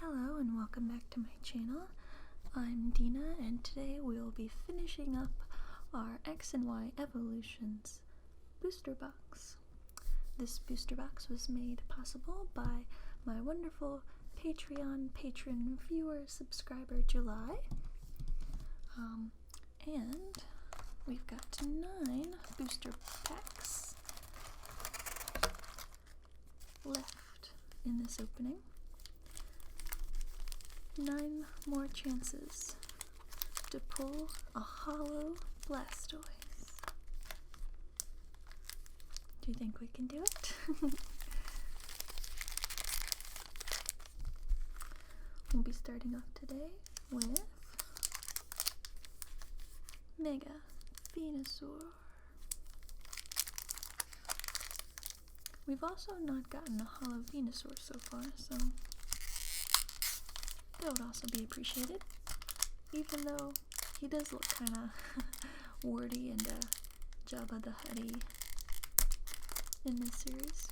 Hello and welcome back to my channel. I'm Dina and today we will be finishing up our X and Y Evolutions booster box. This booster box was made possible by my wonderful Patreon patron viewer subscriber July. And we've got 9 booster packs left in this opening. 9 more chances to pull a holo Blastoise. Do you think we can do it? We'll be starting off today with Mega Venusaur. We've also not gotten a holo Venusaur so far, so that would also be appreciated, even though he does look kind of wordy and Jabba the Hutty in this series.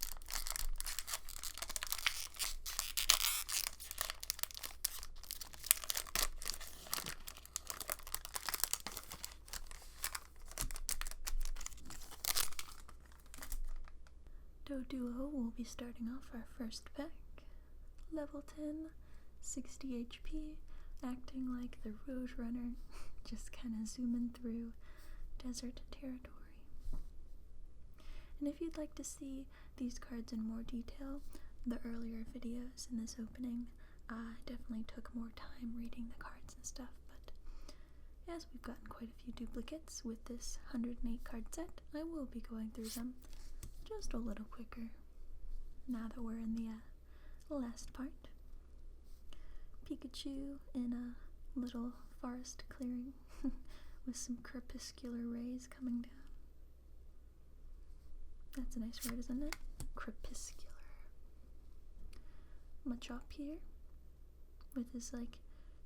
Doduo will be starting off our first pack. Level 10, 60 HP, acting like the Road Runner, just kind of zooming through desert territory. And if you'd like to see these cards in more detail, the earlier videos in this opening, I definitely took more time reading the cards and stuff, but as we've gotten quite a few duplicates with this 108 card set, I will be going through them just a little quicker now that we're in the last part. Pikachu in a little forest clearing with some crepuscular rays coming down. That's a nice word, isn't it? Crepuscular. Machamp here with his like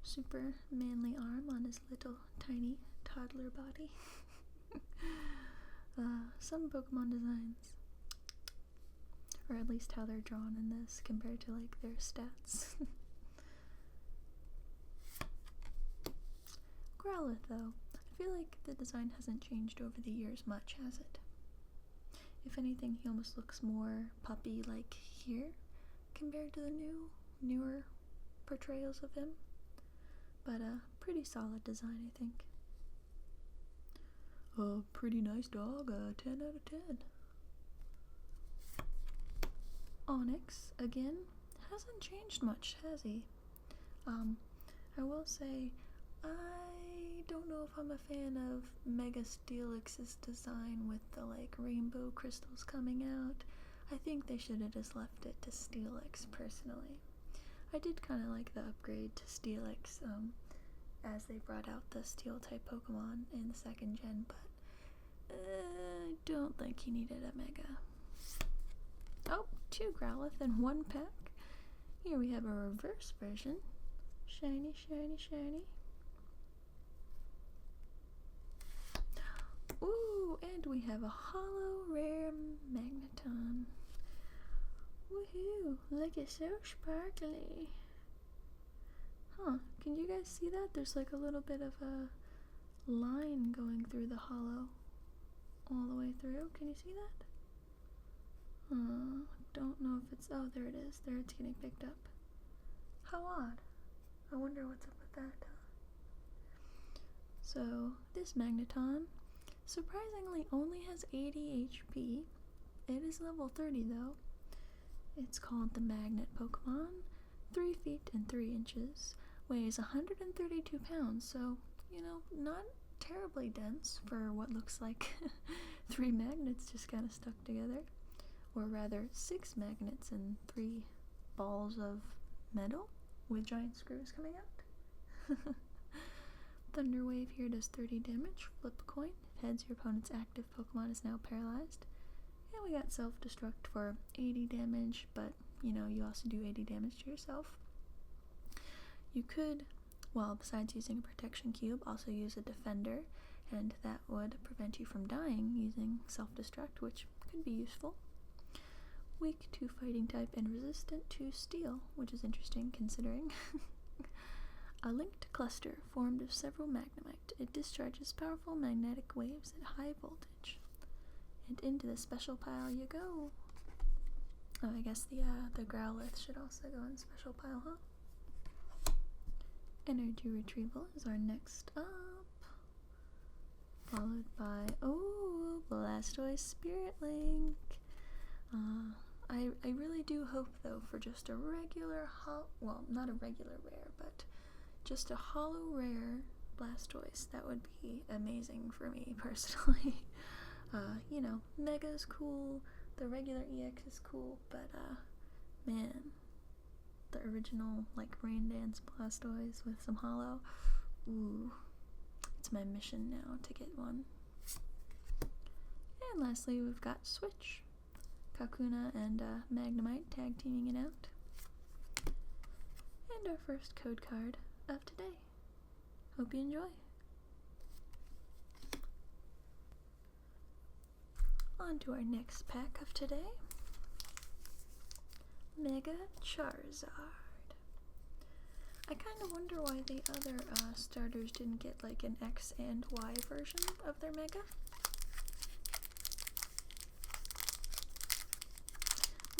super manly arm on his little tiny toddler body. Some Pokemon designs, or at least how they're drawn in this compared to like their stats. Growlithe, though, I feel like the design hasn't changed over the years much, has it? If anything, he almost looks more puppy-like here compared to the newer portrayals of him. But a pretty solid design, I think. A pretty nice dog, 10 out of 10. Onyx, again, hasn't changed much, has he? I will say, I don't know if I'm a fan of Mega Steelix's design with the like rainbow crystals coming out. I think they should have just left it to Steelix personally. I did kind of like the upgrade to Steelix as they brought out the steel type Pokemon in the 2nd gen, but I don't think he needed a Mega. Oh, 2 Growlithe in 1 pack. Here we have a reverse version. Shiny, shiny, shiny. Ooh, and we have a holo rare Magneton. Woohoo! Look, it's so sparkly. Huh, can you guys see that? There's like a little bit of a line going through the holo all the way through. Can you see that? Don't know if it's, oh, there it is. There it's getting picked up. How odd. I wonder what's up with that. So, this Magneton surprisingly only has 80 HP. It is level 30 though. It's called the Magnet Pokemon, 3 feet and 3 inches, weighs 132 pounds, so, you know, not terribly dense for what looks like 3 magnets just kind of stuck together. Or rather, 6 magnets and 3 balls of metal with giant screws coming out. Thunder Wave here does 30 damage. Flip a coin. If heads, your opponent's active Pokemon is now paralyzed. And we got Self-Destruct for 80 damage, but, you know, you also do 80 damage to yourself. You could, well, besides using a Protection Cube, also use a Defender, and that would prevent you from dying using Self-Destruct, which could be useful. Weak to fighting type and resistant to steel, which is interesting considering. A linked cluster formed of several magnemite. It discharges powerful magnetic waves at high voltage. And into the special pile you go. Oh, I guess the Growlithe should also go in special pile, huh? Energy retrieval is our next up. Followed by, oh, Blastoise Spirit Link. I really do hope, though, for just a regular, well, not a regular rare, but just a holo rare Blastoise. That would be amazing for me, personally. You know, Mega is cool, the regular EX is cool, but, man, the original, like, Rain Dance Blastoise with some holo, ooh, it's my mission now to get one. And lastly, we've got Switch. Kakuna and Magnemite tag teaming it out. And our first code card of today. Hope you enjoy. On to our next pack of today. Mega Charizard. I kind of wonder why the other starters didn't get like an X and Y version of their Mega.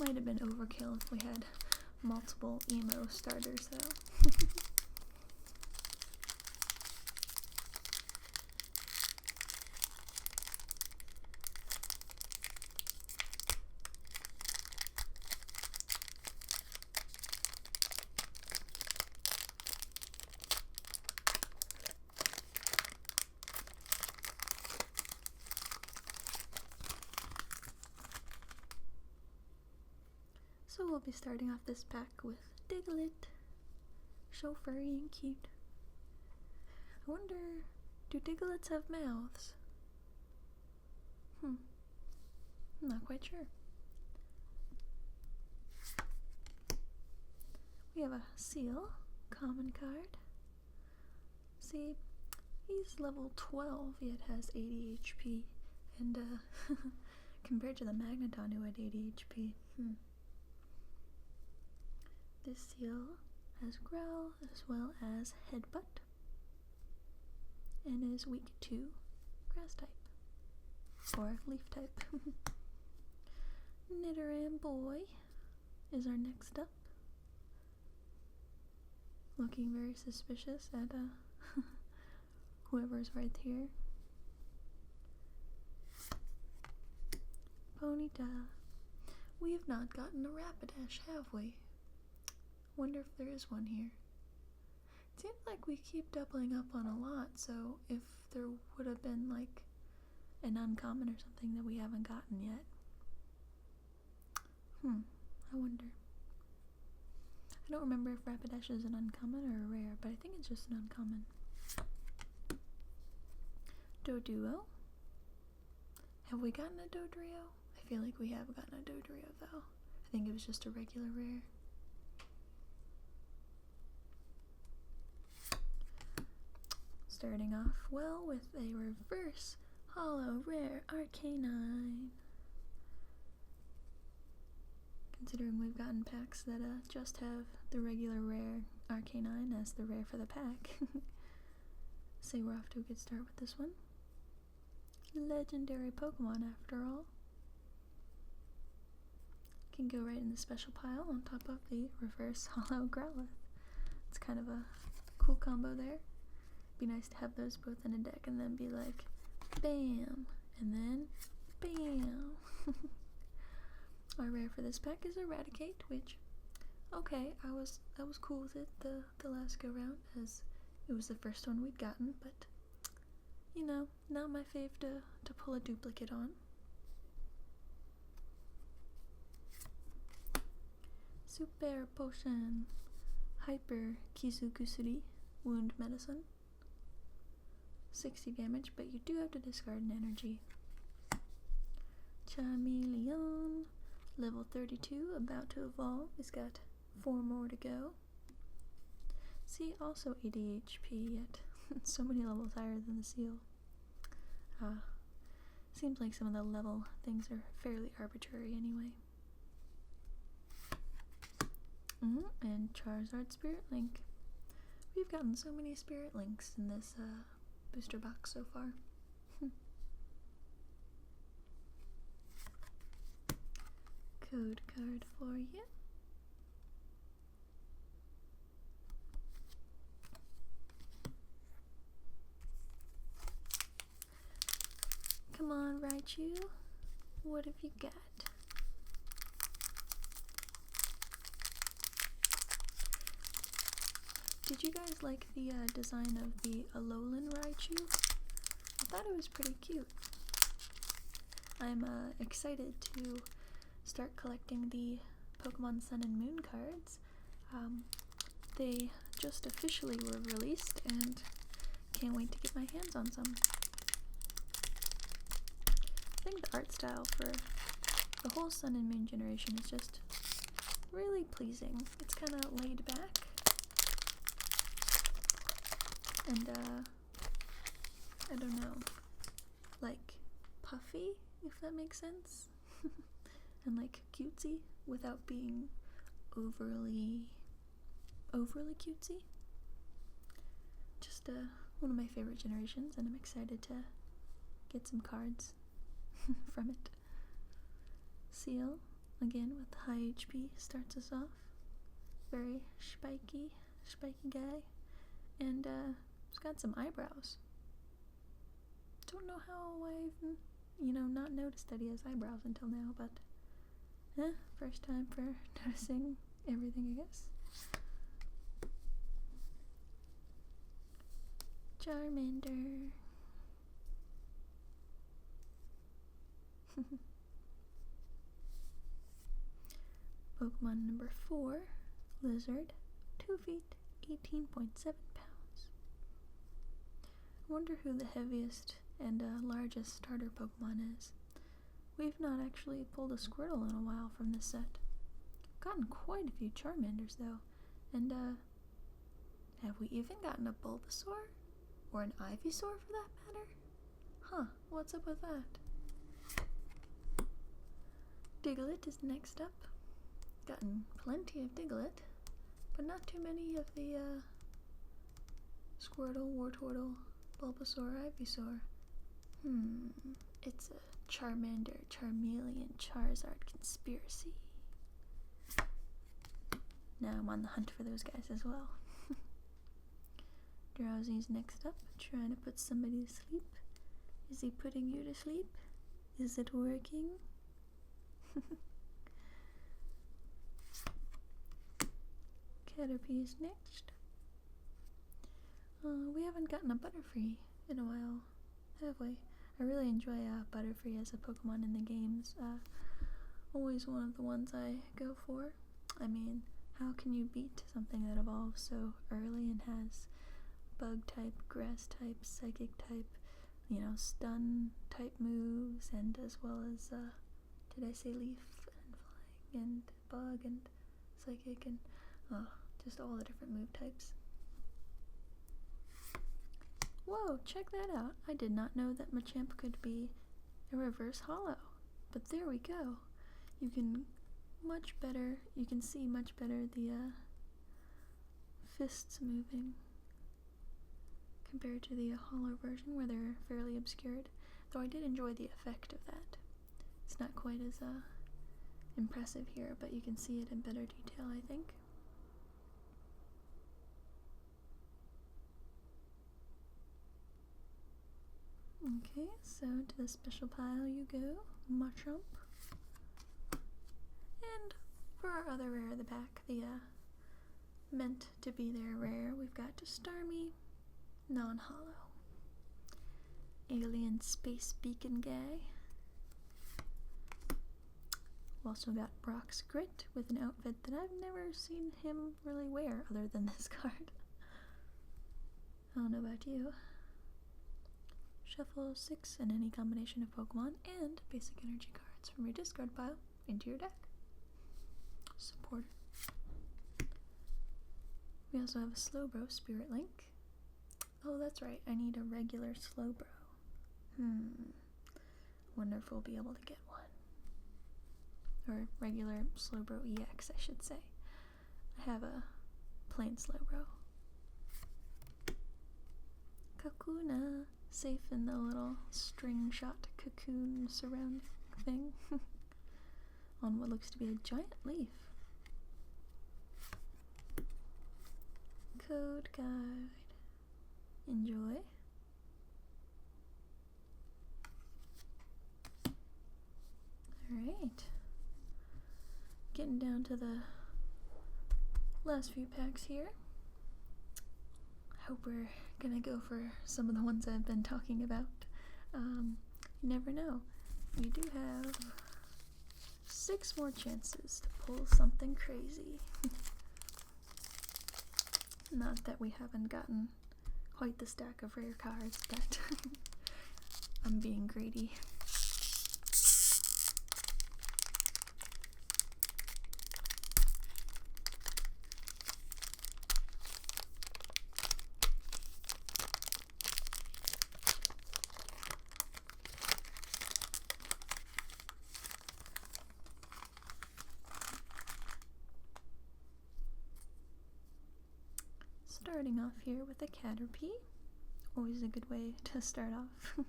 Might have been overkill if we had multiple emo starters, though. So we'll be starting off this pack with Diglett. So furry and cute. I wonder, do Digletts have mouths? I'm not quite sure. We have a Seal, common card. See, he's level 12, yet has 80 HP. And, compared to the Magneton who had 80 HP, This Seal has Growl as well as Headbutt, and is weak to Grass type, or Leaf type. Nidoran Boy is our next up, looking very suspicious at whoever's right here. Ponyta. We have not gotten a Rapidash, have we? Wonder if there is one here. It seems like we keep doubling up on a lot, so if there would have been like an uncommon or something that we haven't gotten yet. I wonder. I don't remember if Rapidash is an uncommon or a rare, but I think it's just an uncommon. Doduo. Have we gotten a Dodrio? I feel like we have gotten a Dodrio though. I think it was just a regular rare. Starting off well with a reverse holo rare Arcanine. Considering we've gotten packs that just have the regular rare Arcanine as the rare for the pack. So we're off to a good start with this one. Legendary Pokemon after all. Can go right in the special pile on top of the reverse holo Growlithe. It's kind of a cool combo there. Be nice to have those both in a deck and then be like, bam, and then bam. Our rare for this pack is Eradicate, which, okay, I was cool with it the last go round, as it was the first one we'd gotten, but you know, not my fave to pull a duplicate on. Super Potion, Hyper Kizukusuri, Wound Medicine. 60 damage, but you do have to discard an energy. Charmeleon, level 32, about to evolve. He's got 4 more to go. See, also 80 HP, yet so many levels higher than the Seal. Seems like some of the level things are fairly arbitrary anyway. And Charizard Spirit Link. We've gotten so many Spirit Links in this booster box so far. Code card for you. Come on, Raichu. What have you got? Did you guys like the design of the Alolan Raichu? I thought it was pretty cute. I'm excited to start collecting the Pokemon Sun and Moon cards. They just officially were released and can't wait to get my hands on some. I think the art style for the whole Sun and Moon generation is just really pleasing. It's kind of laid back and I don't know, like puffy, if that makes sense. And like cutesy without being overly cutesy. Just one of my favorite generations, and I'm excited to get some cards from it. Seal, again with high HP, starts us off. Very spiky guy, and he's got some eyebrows. Don't know how I've not noticed that he has eyebrows until now, but first time for noticing everything, I guess. Charmander. Pokemon number 4, Lizard, 2 feet, 18.7 pounds. I wonder who the heaviest and largest starter Pokemon is. We've not actually pulled a Squirtle in a while from this set. Gotten quite a few Charmanders though, and have we even gotten a Bulbasaur? Or an Ivysaur for that matter? Huh, what's up with that? Diglett is next up. Gotten plenty of Diglett, but not too many of the Squirtle, Wartortle, Bulbasaur, Ivysaur. It's a Charmander, Charmeleon, Charizard conspiracy. Now I'm on the hunt for those guys as well. Drowsy's next up, trying to put somebody to sleep. Is he putting you to sleep? Is it working? Caterpie is next. We haven't gotten a Butterfree in a while, have we? I really enjoy Butterfree as a Pokemon in the games. Always one of the ones I go for. I mean, how can you beat something that evolves so early and has bug type, grass type, psychic type, stun type moves, and as well as, did I say leaf and flying and bug and psychic and, just all the different move types. Whoa, check that out. I did not know that Machamp could be a reverse holo, but there we go. You can see much better the fists moving compared to the holo version where they're fairly obscured, though I did enjoy the effect of that. It's not quite as impressive here, but you can see it in better detail, I think. Okay, so to the special pile you go, Machamp. And for our other rare of the pack, the meant to be there rare, we've got Starmie, non-holo. Alien Space Beacon guy. We've also got Brock's Grit with an outfit that I've never seen him really wear other than this card. I don't know about you. Shuffle 6 and any combination of Pokemon and basic energy cards from your discard pile into your deck. Supporter. We also have a Slowbro Spirit Link. Oh, that's right, I need a regular Slowbro. Wonder if we'll be able to get one. Or regular Slowbro EX, I should say. have a plain Slowbro. Kakuna, safe in the little string shot cocoon surrounding thing on what looks to be a giant leaf. Code guide. Enjoy. Alright. Getting down to the last few packs here. Hope we're gonna go for some of the ones I've been talking about. You never know. We do have 6 more chances to pull something crazy. Not that we haven't gotten quite the stack of rare cards, but I'm being greedy. Starting off here with a Caterpie, always a good way to start off.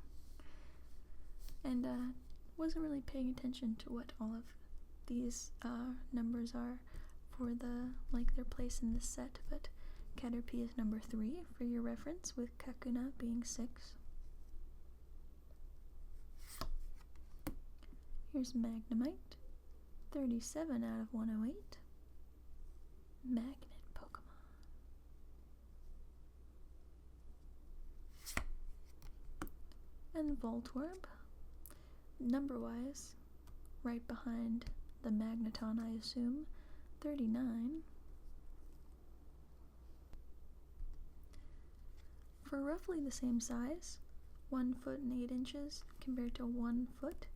And wasn't really paying attention to what all of these numbers are for their place in this set, but Caterpie is number 3 for your reference, with Kakuna being 6. Here's Magnemite, 37 out of 108. Magnet Pokemon. And Voltorb, number-wise, right behind the Magneton, I assume, 39. For roughly the same size, 1 foot and 8 inches compared to 1 foot,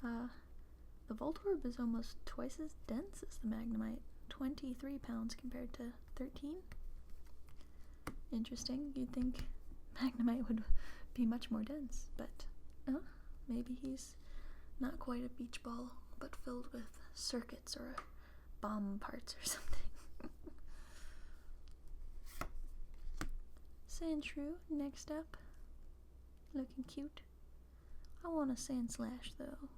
the Voltorb is almost twice as dense as the Magnemite, 23 pounds compared to 13. Interesting. You'd think Magnemite would be much more dense, but maybe he's not quite a beach ball, but filled with circuits or bomb parts or something. Sandshrew, next up. Looking cute. I want a Sandslash though.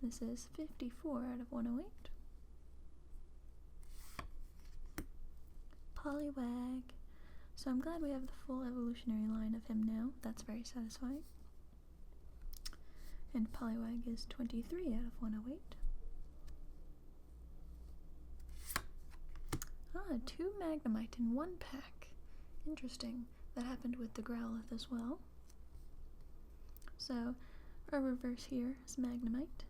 This is 54 out of 108. Poliwag. So I'm glad we have the full evolutionary line of him now. That's very satisfying. And Poliwag is 23 out of 108. 2 Magnemite in 1 pack. Interesting. That happened with the Growlithe as well. So our reverse here is Magnemite.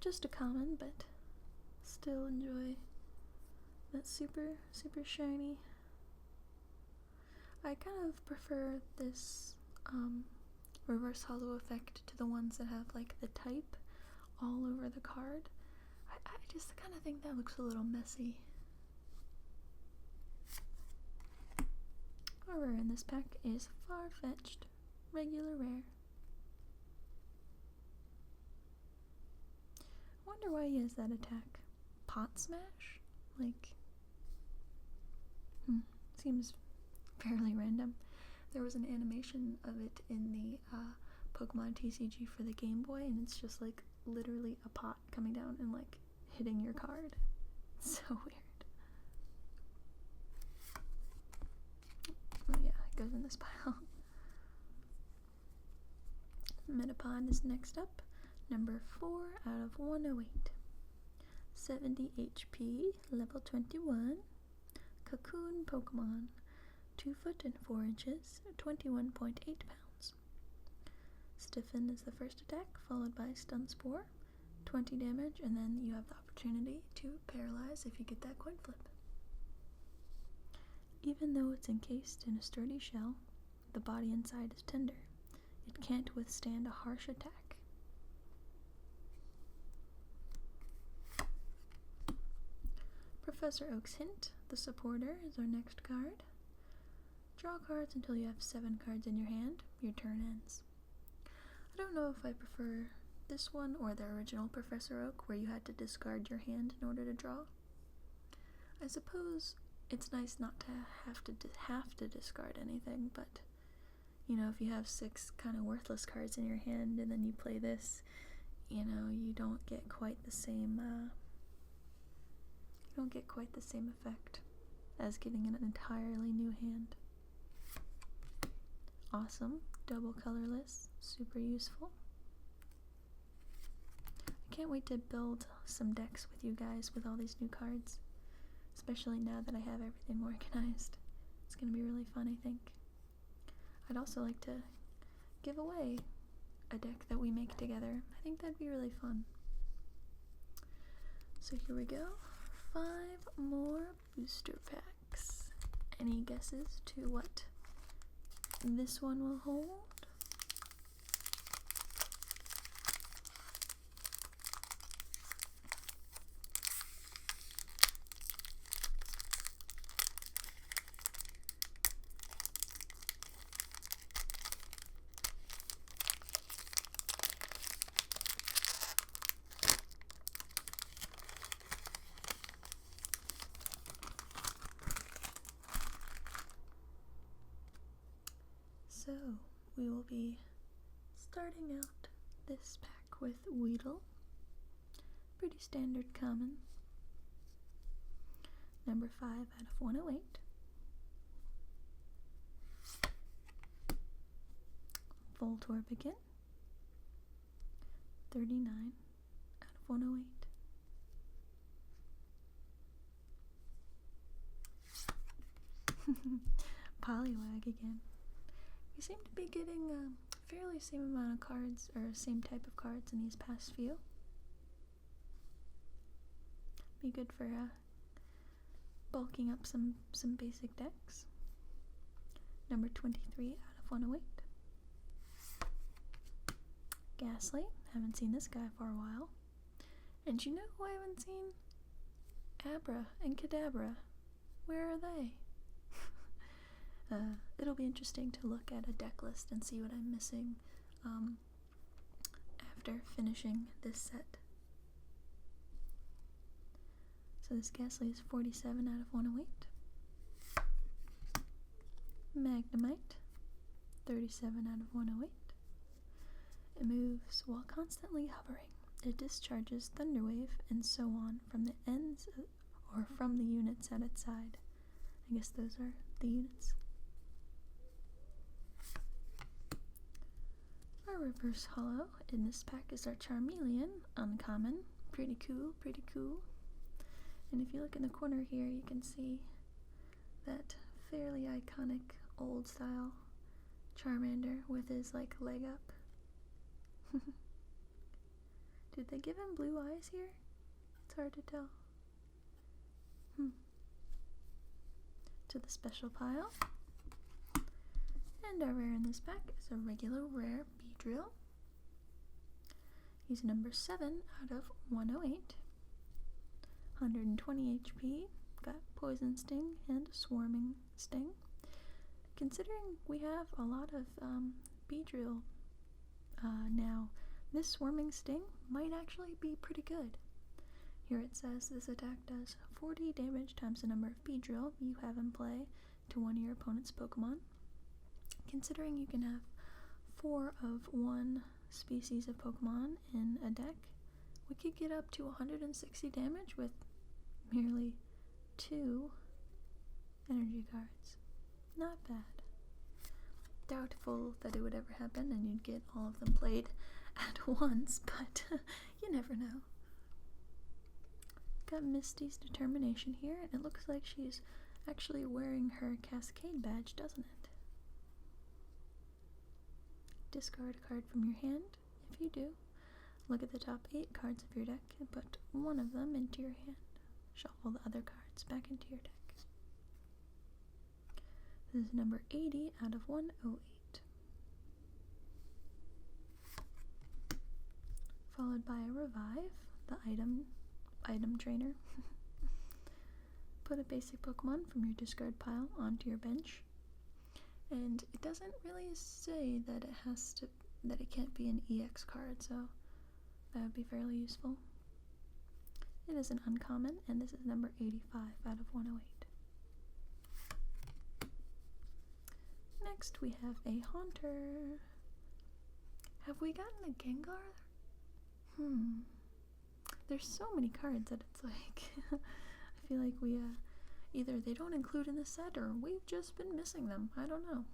Just a common, but still enjoy that super shiny. I kind of prefer this reverse holo effect to the ones that have like the type all over the card. I just kind of think that looks a little messy. Our rare in this pack is Farfetch'd, regular rare. I wonder why he has that attack. Pot Smash? Like, seems fairly random. There was an animation of it in the Pokemon TCG for the Game Boy, and it's just like literally a pot coming down and like hitting your card. It's so weird. Oh yeah, it goes in this pile. Metapod is next up. Number 4 out of 108. 70 HP, level 21. Cocoon Pokemon. 2 foot and 4 inches, 21.8 pounds. Stiffen is the first attack, followed by Stun Spore. 20 damage, and then you have the opportunity to paralyze if you get that coin flip. Even though it's encased in a sturdy shell, the body inside is tender. It can't withstand a harsh attack. Professor Oak's Hint, the supporter, is our next card. Draw cards until you have 7 cards in your hand. Your turn ends. I don't know if I prefer this one or the original Professor Oak where you had to discard your hand in order to draw. I suppose it's nice not to have to discard anything, but you know, if you have 6 kind of worthless cards in your hand and then you play this, you know, you don't get quite the same effect as getting an entirely new hand. Awesome, double colorless, super useful. I can't wait to build some decks with you guys with all these new cards, especially now that I have everything organized. It's gonna be really fun, I think. I'd also like to give away a deck that we make together. I think that'd be really fun. So here we go. 5 more booster packs. Any guesses to what this one will hold? So, we will be starting out this pack with Weedle. Pretty standard common. Number 5 out of 108. Voltorb again. 39 out of 108. Poliwag again. We seem to be getting a fairly same amount of cards, or same type of cards in these past few. Be good for bulking up some basic decks. Number 23 out of 108. Ghastly. Haven't seen this guy for a while. And you know who I haven't seen? Abra and Kadabra. Where are they? It'll be interesting to look at a deck list and see what I'm missing after finishing this set. So this Ghastly is 47 out of 108. Magnemite, 37 out of 108. It moves while constantly hovering. It discharges Thunderwave and so on from the ends or from the units at its side. I guess those are the units. Our reverse holo in this pack is our Charmeleon, uncommon. Pretty cool, pretty cool. And if you look in the corner here, you can see that fairly iconic old style Charmander with his like leg up. Did they give him blue eyes here? It's hard to tell. To the special pile. And our rare in this pack is a regular rare Beedrill. He's number 7 out of 108. 120 HP, got Poison Sting and Swarming Sting. Considering we have a lot of Beedrill now, this Swarming Sting might actually be pretty good. Here it says this attack does 40 damage times the number of Beedrill you have in play to one of your opponent's Pokemon. Considering you can have 4 of one species of Pokemon in a deck, we could get up to 160 damage with merely 2 energy cards. Not bad. Doubtful that it would ever happen and you'd get all of them played at once, but you never know. Got Misty's Determination here, and it looks like she's actually wearing her Cascade badge, doesn't it? Discard a card from your hand. If you do, look at the top 8 cards of your deck and put one of them into your hand. Shuffle the other cards back into your deck. This is number 80 out of 108. Followed by a Revive, the item trainer. Put a basic Pokemon from your discard pile onto your bench. And it doesn't really say that it can't be an EX card, so That would be fairly useful. It is an uncommon, and this is number 85 out of 108. Next, we have a Haunter. Have we gotten a Gengar? There's so many cards that it's like, I feel like we, either they don't include in the set or we've just been missing them. I don't know.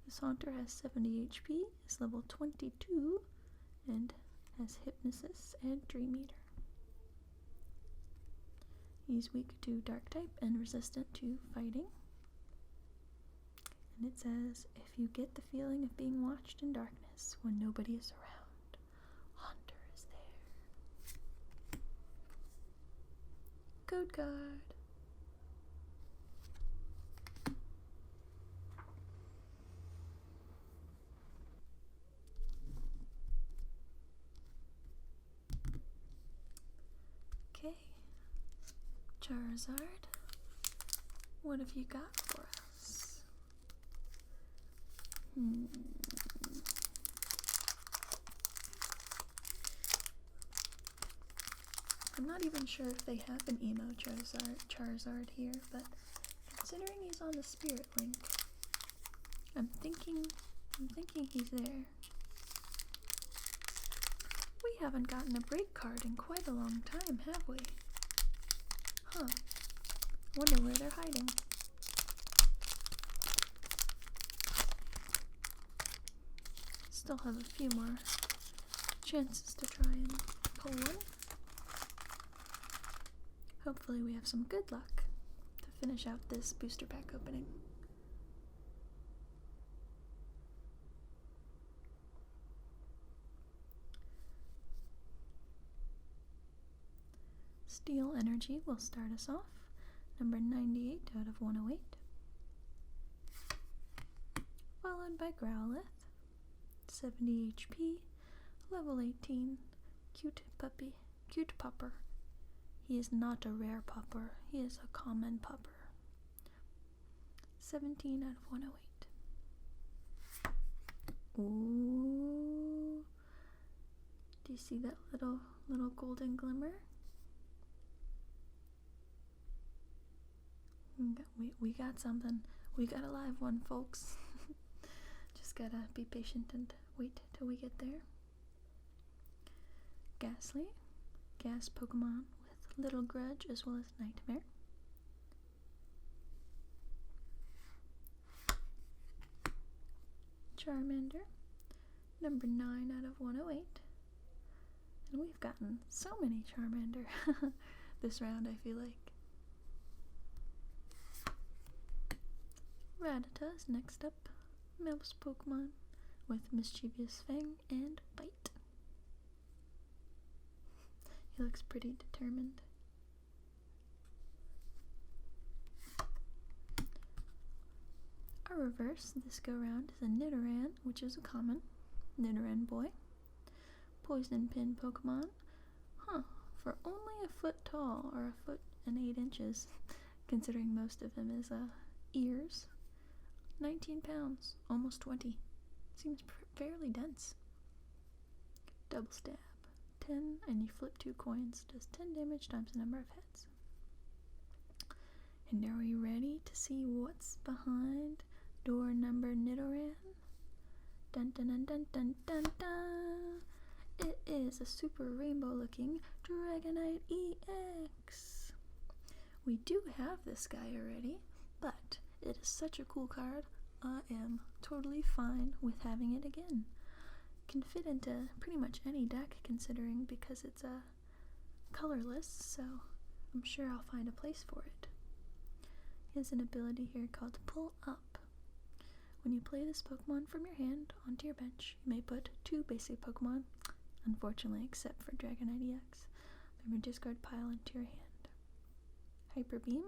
This Haunter has 70 HP, is level 22, and has Hypnosis and Dream Eater. He's weak to Dark type and resistant to fighting. And it says, if you get the feeling of being watched in darkness when nobody is around, Haunter is there. Code card. Okay. Charizard, what have you got for us? I'm not even sure if they have an emo Charizard here, but considering he's on the Spirit Link, I'm thinking he's there. We haven't gotten a break card in quite a long time, have we? Huh. Wonder where they're hiding. Still have a few more chances to try and pull one. Hopefully we have some good luck to finish out this booster pack opening. Steel Energy will start us off, number 98 out of 108. Followed by Growlithe, 70 HP, level 18, cute pupper. He is not a rare pupper, he is a common pupper. 17 out of 108. Ooh. Do you see that little golden glimmer? We got something. We got a live one, folks. Just gotta be patient and wait till we get there. Ghastly, gas Pokemon with Little Grudge as well as Nightmare. Charmander, number 9 out of 108. And we've gotten so many Charmander this round, I feel like. Rattata is next up, mouse Pokemon with Mischievous Fang and Bite. He looks pretty determined. Our reverse this go round is a Nidoran, which is a common. Nidoran boy. Poison Pin Pokemon. For only a foot tall, or a foot and 8 inches, considering most of him is ears. 19 pounds, almost 20. Seems fairly dense. Double stab. 10, and you flip 2 coins. Does 10 damage times the number of heads. And are we ready to see what's behind door number Nidoran? Dun dun dun dun dun dun dun. It is a super rainbow looking Dragonite EX. We do have this guy already, but it is such a cool card. I am totally fine with having it again. Can fit into pretty much any deck considering because it's colorless, so I'm sure I'll find a place for it. He has an ability here called Pull Up. When you play this Pokemon from your hand onto your bench, you may put 2 basic Pokemon, unfortunately except for Dragonite EX, from your discard pile into your hand. Hyper Beam,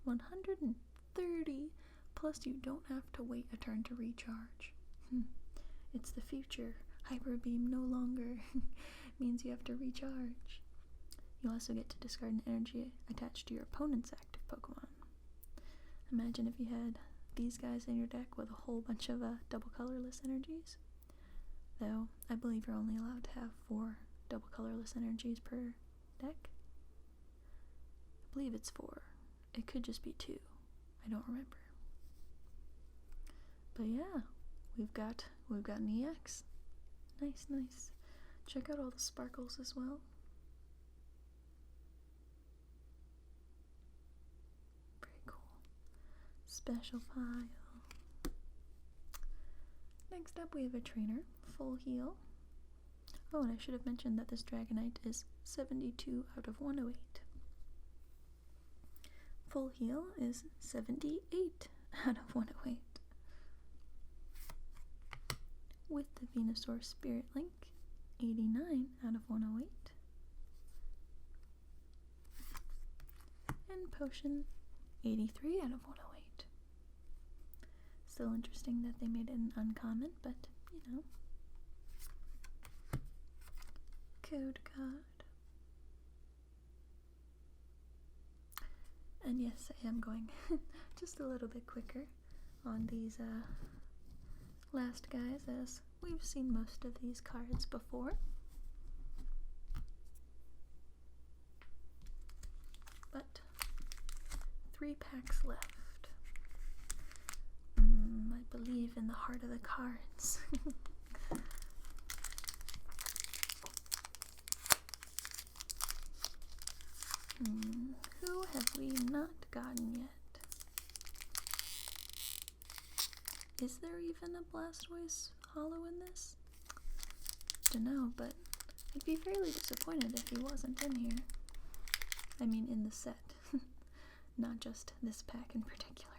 130, plus you don't have to wait a turn to recharge. It's the future. Hyper Beam no longer means you have to recharge. You also get to discard an energy attached to your opponent's active Pokemon. Imagine if you had these guys in your deck with a whole bunch of double colorless energies. though. I believe you're only allowed to have 4 double colorless energies per deck. I believe it's 4. It could just be 2. I don't remember. But yeah, we've got an EX. Nice, nice. Check out all the sparkles as well. Very cool. Special pile. Next up we have a trainer, full heal. Oh, and I should have mentioned that this Dragonite is 72 out of 108. Full heal is 78 out of 108. With the Venusaur Spirit Link, 89 out of 108. And Potion, 83 out of 108. Still interesting that they made it an uncommon, but you know. Code card. And yes, I am going just a little bit quicker on these last guys, as we've seen most of these cards before. But 3 packs left. I believe in the heart of the cards. Who have we not gotten yet? Is there even a Blastoise holo in this? Dunno, but I'd be fairly disappointed if he wasn't in here. I mean, in the set. Not just this pack in particular.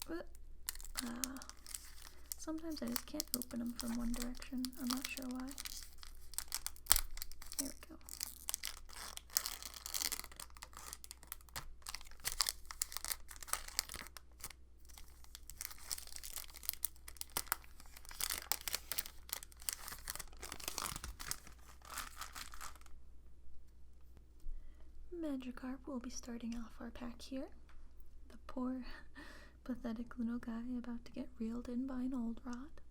But, sometimes I just can't open them from one direction. I'm not sure why. There we go. Magikarp will be starting off our pack here. The poor, pathetic little guy about to get reeled in by an old rod.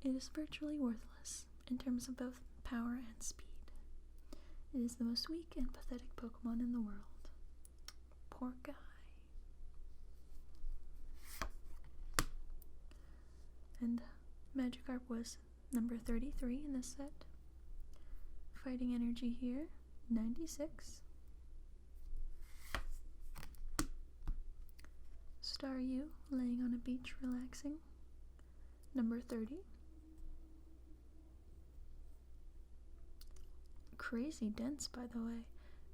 It is virtually worthless in terms of both power and speed. It is the most weak and pathetic Pokemon in the world. Poor guy. And Magikarp was number 33 in this set. Fighting energy here, 96. Staryu laying on a beach relaxing, number 30. Crazy dense, by the way,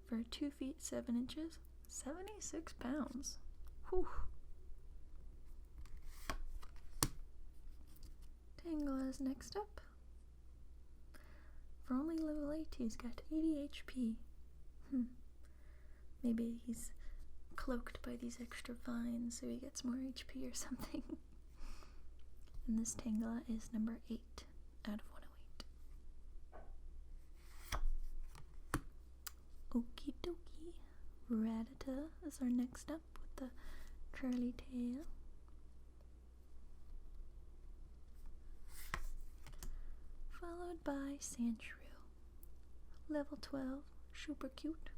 for 2 feet 7 inches, 76 pounds. Whew. Tangela is next up. For only level 8, he's got 80 HP. Maybe he's cloaked by these extra vines so he gets more HP or something. And this Tangela is number 8 out of 108. Okie dokie. Rattata is our next up with the curly tail. Followed by Sandshrew. Level 12, super cute.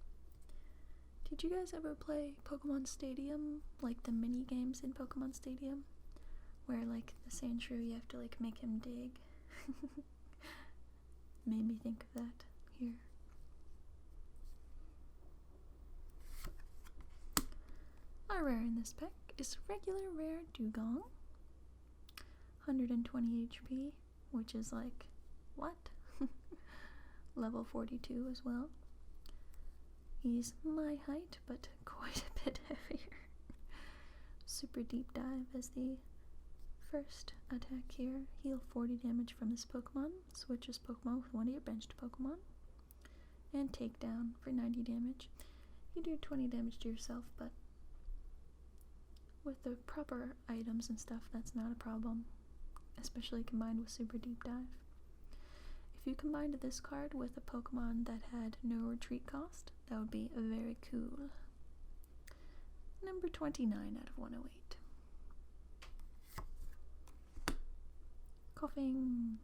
Did you guys ever play Pokemon Stadium, like the mini games in Pokemon Stadium? Where like the Sandshrew, you have to like make him dig. Made me think of that here. Our rare in this pack is regular rare Dugong. 120 HP, which is like, what? Level 42 as well. He's my height, but quite a bit heavier. Super deep dive as the first attack here. Heal 40 damage from this Pokemon. Switch this Pokemon with one of your benched Pokemon. And take down for 90 damage. You do 20 damage to yourself, but with the proper items and stuff, that's not a problem. Especially combined with super deep dive. If you combined this card with a Pokemon that had no retreat cost, that would be very cool. Number 29 out of 108. coughing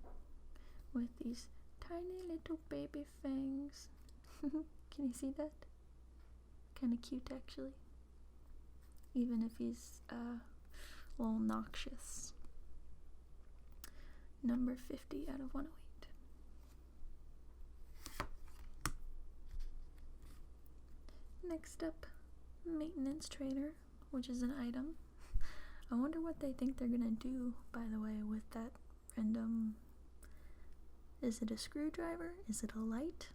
with these tiny little baby fangs. Can you see that? Kind of cute, actually. Even if he's a little noxious. Number 50 out of 108. Next up, Maintenance Trader, which is an item. I wonder what they think they're gonna do, by the way, with that random... Is it a screwdriver? Is it a light?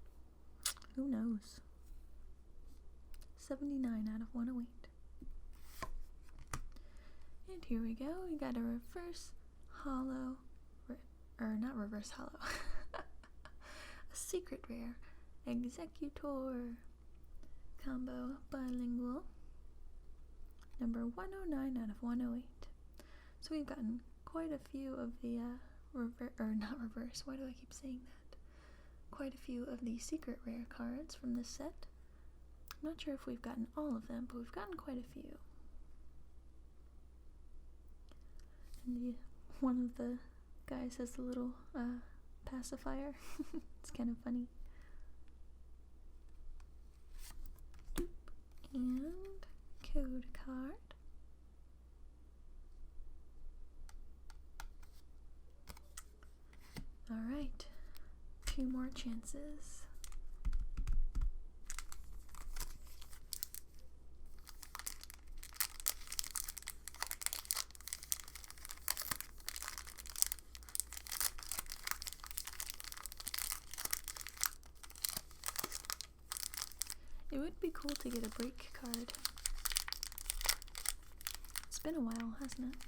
Who knows? 79 out of 108. And here we go. We got a reverse holo, or not reverse holo, a secret rare Executor combo bilingual. Number 109 out of 108. So we've gotten quite a few of the not reverse, why do I keep saying that? Quite a few of the secret rare cards from this set. I'm not sure if we've gotten all of them, but we've gotten quite a few. And one of the guys has a little pacifier. It's kind of funny. And code card. Alright, 2 more chances. It would be cool to get a break card. It's been a while, hasn't it?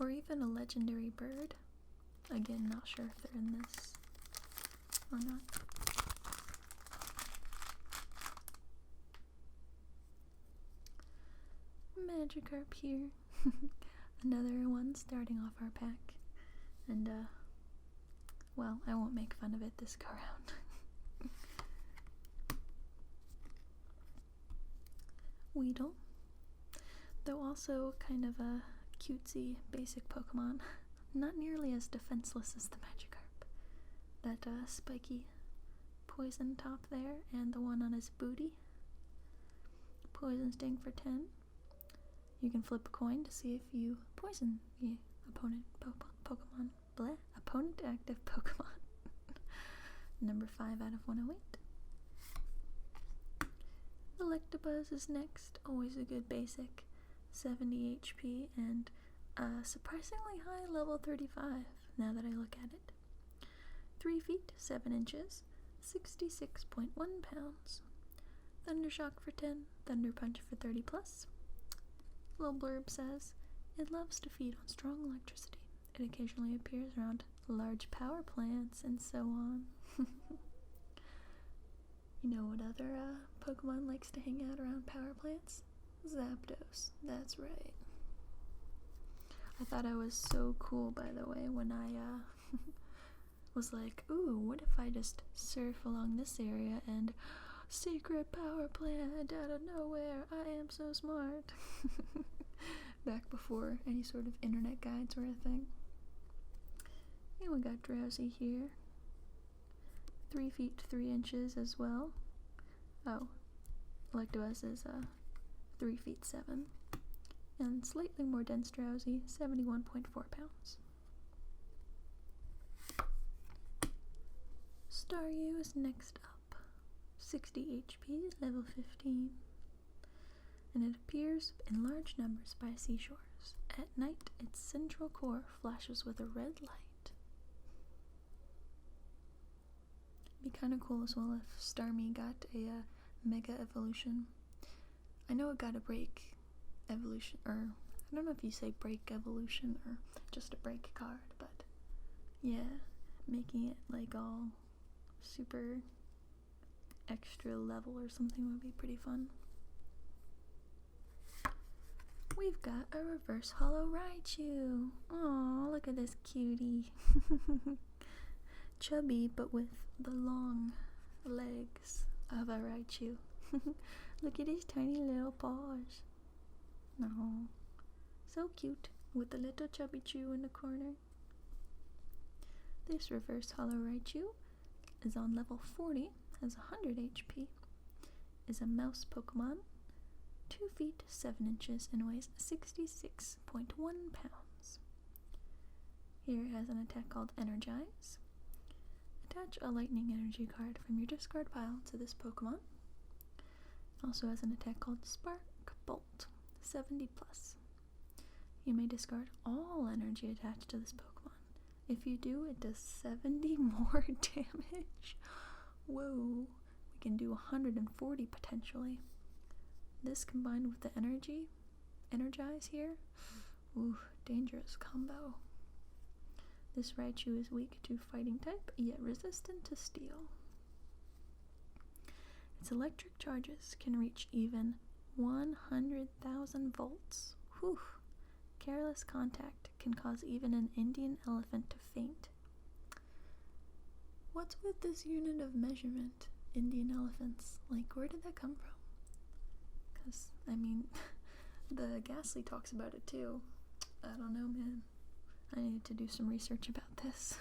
Or even a legendary bird. Again, not sure if they're in this or not. Magikarp here. Another one starting off our pack. And, well, I won't make fun of it this go round. Weedle. Though also kind of a cutesy basic Pokemon. Not nearly as defenseless as the Magikarp. That spiky poison top there and the one on his booty. Poison sting for 10. You can flip a coin to see if you poison the opponent Pokemon. Bleh. Opponent active Pokemon. Number 5 out of 108. Electabuzz is next. Always a good basic. 70 HP and surprisingly high level 35 now that I look at it. 3 feet, 7 inches, 66.1 pounds. Thundershock for 10, Thunder Punch for 30 plus. Little blurb says, it loves to feed on strong electricity. It occasionally appears around large power plants and so on. You know what other Pokemon likes to hang out around power plants? Zapdos, that's right. I thought I was so cool, by the way, when I was like, ooh, what if I just surf along this area and secret power plant out of nowhere, I am so smart. Back before any sort of internet guides were a thing. And we got Drowsy here. 3 feet 3 inches as well. Oh, Electabuzz is 3 feet 7. And slightly more dense Drowsy, 71.4 pounds. Staryu is next up. 60 HP, level 15. And it appears in large numbers by seashores. At night, its central core flashes with a red light. It'd be kind of cool as well if Starmie got a Mega Evolution. I know it got a Break Evolution, or I don't know if you say Break Evolution or just a Break card, but yeah, making it like all super extra level or something would be pretty fun. We've got a reverse holo Raichu. Aw, look at this cutie. Chubby, but with the long legs of a Raichu. Look at his tiny little paws. No, so cute, with a little chubby chew in the corner. This reverse holo Raichu is on level 40, has 100 HP, is a mouse Pokemon, 2 feet 7 inches, and weighs 66.1 pounds. Here it has an attack called Energize. Attach a lightning energy card from your discard pile to this Pokemon. Also has an attack called Spark Bolt, 70 plus. You may discard all energy attached to this Pokemon. If you do, it does 70 more damage. Whoa, we can do 140 potentially. This combined with the Energize here, ooh, dangerous combo. This Raichu is weak to fighting type, yet resistant to steel. Its electric charges can reach even 100,000 volts. Whew. Careless contact can cause even an Indian elephant to faint. What's with this unit of measurement, Indian elephants? Like, where did that come from? Because, I mean, the Ghastly talks about it too. I don't know, man. I need to do some research about this.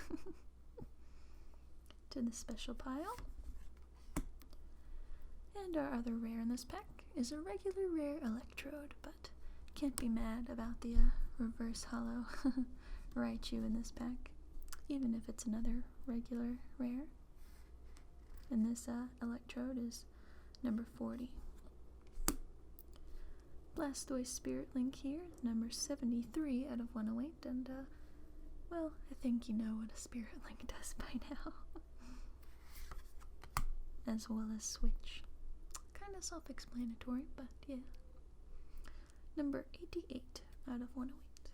To the special pile. And our other rare in this pack is a regular rare Electrode, but can't be mad about the reverse holo Raichu in this pack, even if it's another regular rare. And this Electrode is number 40. Blastoise Spirit Link here, number 73 out of 108, and well, I think you know what a Spirit Link does by now. As well as Switch. Kind of self-explanatory, but yeah. Number 88 out of 108.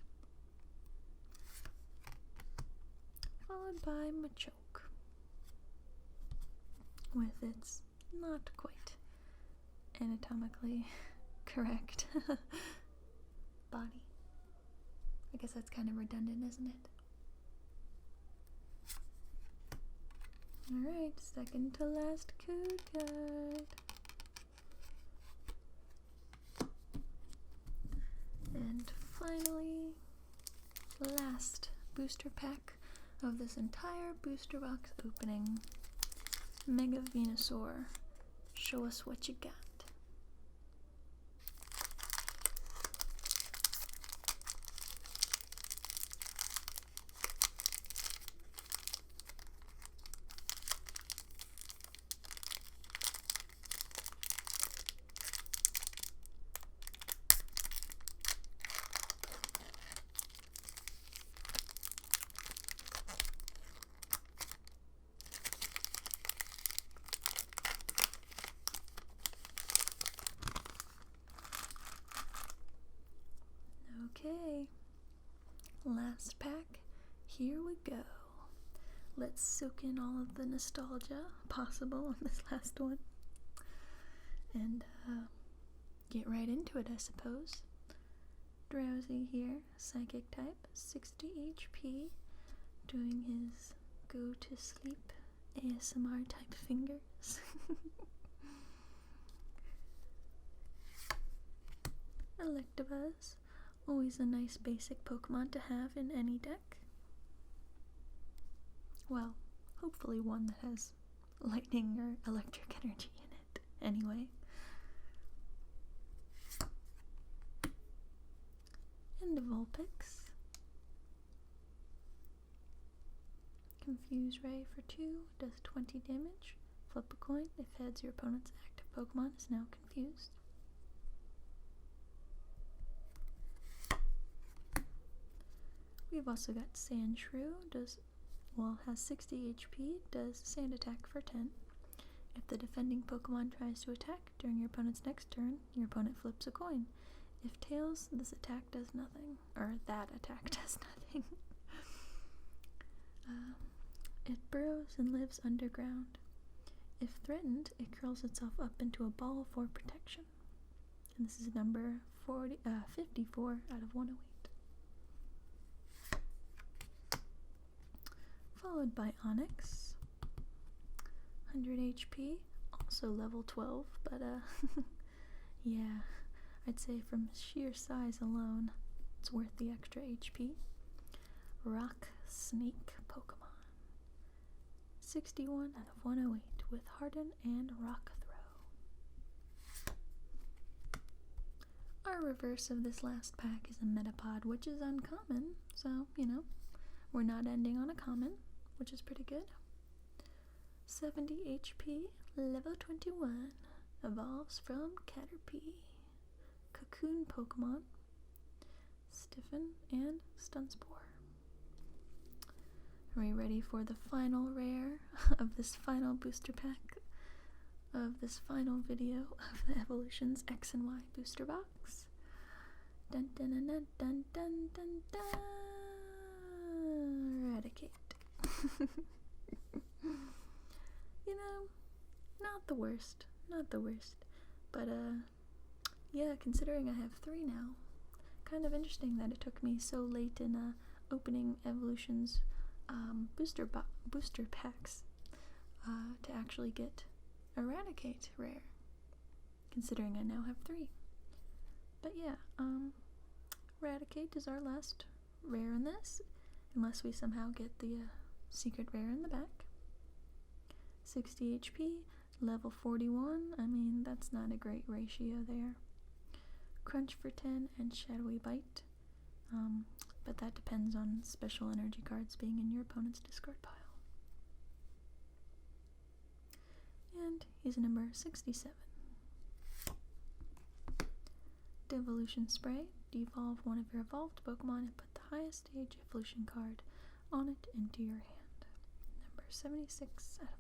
Followed by Machamp, with its not quite anatomically correct body. I guess that's kind of redundant, isn't it? Alright, second to last code card. And finally, last booster pack of this entire booster box opening. Mega Venusaur, show us what you got. Okay, last pack, here we go. Let's soak in all of the nostalgia possible on this last one. And get right into it, I suppose. Drowsy here, psychic type, 60 HP, doing his go to sleep ASMR type fingers. Electabuzz, always a nice basic Pokemon to have in any deck. Well, hopefully one that has lightning or electric energy in it, anyway. And a Vulpix. Confuse Ray for 2, does 20 damage. Flip a coin. If heads, your opponent's active Pokemon is now confused. We've also got Sandshrew, has 60 HP, does Sand Attack for 10. If the defending Pokemon tries to attack during your opponent's next turn, your opponent flips a coin. If tails, this attack does nothing, or that attack does nothing. It burrows and lives underground. If threatened, it curls itself up into a ball for protection. And this is number 54 out of 108. Followed by Onyx, 100 HP, also level 12, but yeah, I'd say from sheer size alone, it's worth the extra HP. Rock Snake Pokemon. 61 out of 108 with Harden and Rock Throw. Our reverse of this last pack is a Metapod, which is uncommon, so, you know, we're not ending on a common, which is pretty good. 70 HP, level 21, evolves from Caterpie. Cocoon Pokemon, Stiffen and Stunspore. Are we ready for the final rare of this final booster pack, of this final video of the Evolutions X and Y booster box? Dun dun dun dun dun dun dun dun. Eradicate. You know, not the worst, but yeah, considering I have 3 now, kind of interesting that it took me so late in opening Evolutions booster packs to actually get Eradicate rare, considering I now have 3. But yeah, Eradicate is our last rare in this, unless we somehow get the secret rare in the back. 60 HP, level 41, I mean, that's not a great ratio there. Crunch for 10 and Shadowy Bite, but that depends on special energy cards being in your opponent's discard pile. And he's number 67. Devolution Spray, devolve one of your evolved Pokemon and put the highest stage evolution card on it into your hand. Number 76 out of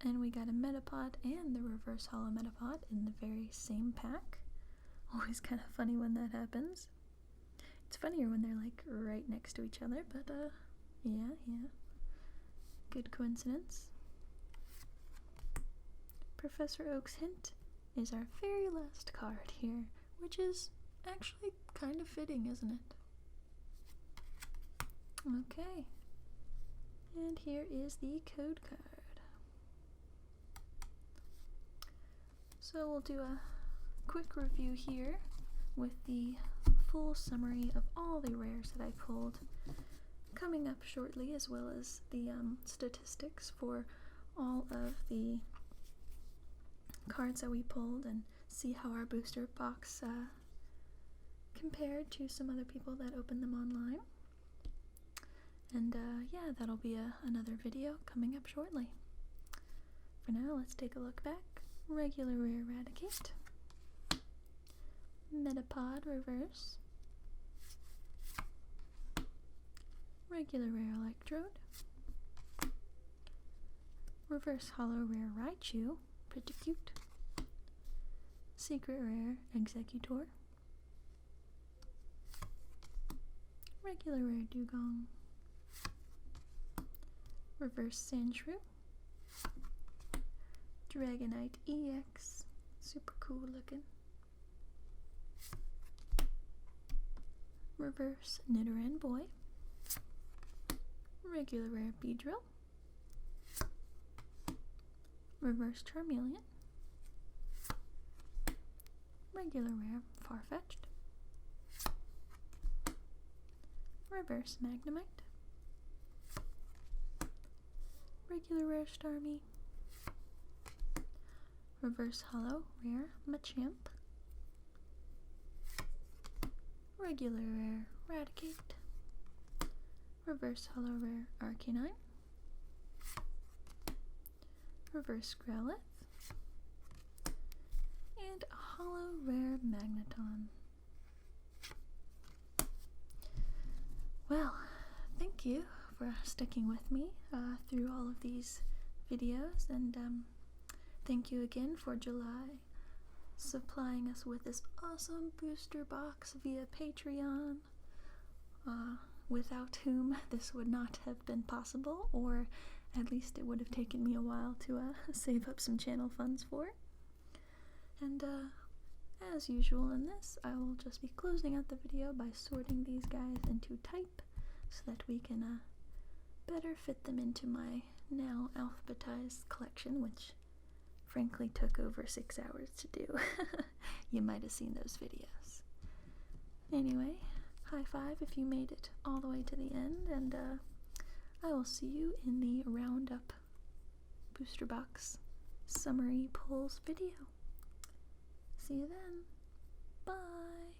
108. And we got a Metapod and the reverse holo Metapod in the very same pack. Always kind of funny when that happens. It's funnier when they're like right next to each other, but yeah. Good coincidence. Professor Oak's Hint is our very last card here, which is actually kind of fitting, isn't it? Okay. And here is the code card. So we'll do a quick review here with the full summary of all the rares that I pulled coming up shortly, as well as the statistics for all of the cards that we pulled, and see how our booster box compared to some other people that opened them online. And yeah, that'll be another video coming up shortly. For now, let's take a look back. Regular rare Eradicate, Metapod reverse, regular rare Electrode, reverse holo rare Raichu, pretty cute, secret rare Executor, regular rare Dugong, reverse Sandshrew, Dragonite EX, super cool looking, reverse Nidoran Boy, regular rare Beedrill, reverse Charmeleon, regular rare Farfetch'd, reverse Magnemite, regular rare Starmie, reverse holo rare Machamp, regular rare Eradicate, reverse holo rare Arcanine, reverse Growlithe, and a holo rare Magneton. Well, thank you for sticking with me through all of these videos, and thank you again for July supplying us with this awesome booster box via Patreon, without whom this would not have been possible, or at least it would have taken me a while to save up some channel funds for. And as usual in this, I will just be closing out the video by sorting these guys into type so that we can better fit them into my now alphabetized collection, which frankly took over 6 hours to do. You might have seen those videos. Anyway, high five if you made it all the way to the end, and I will see you in the Roundup Booster Box summary pulls video. See you then. Bye.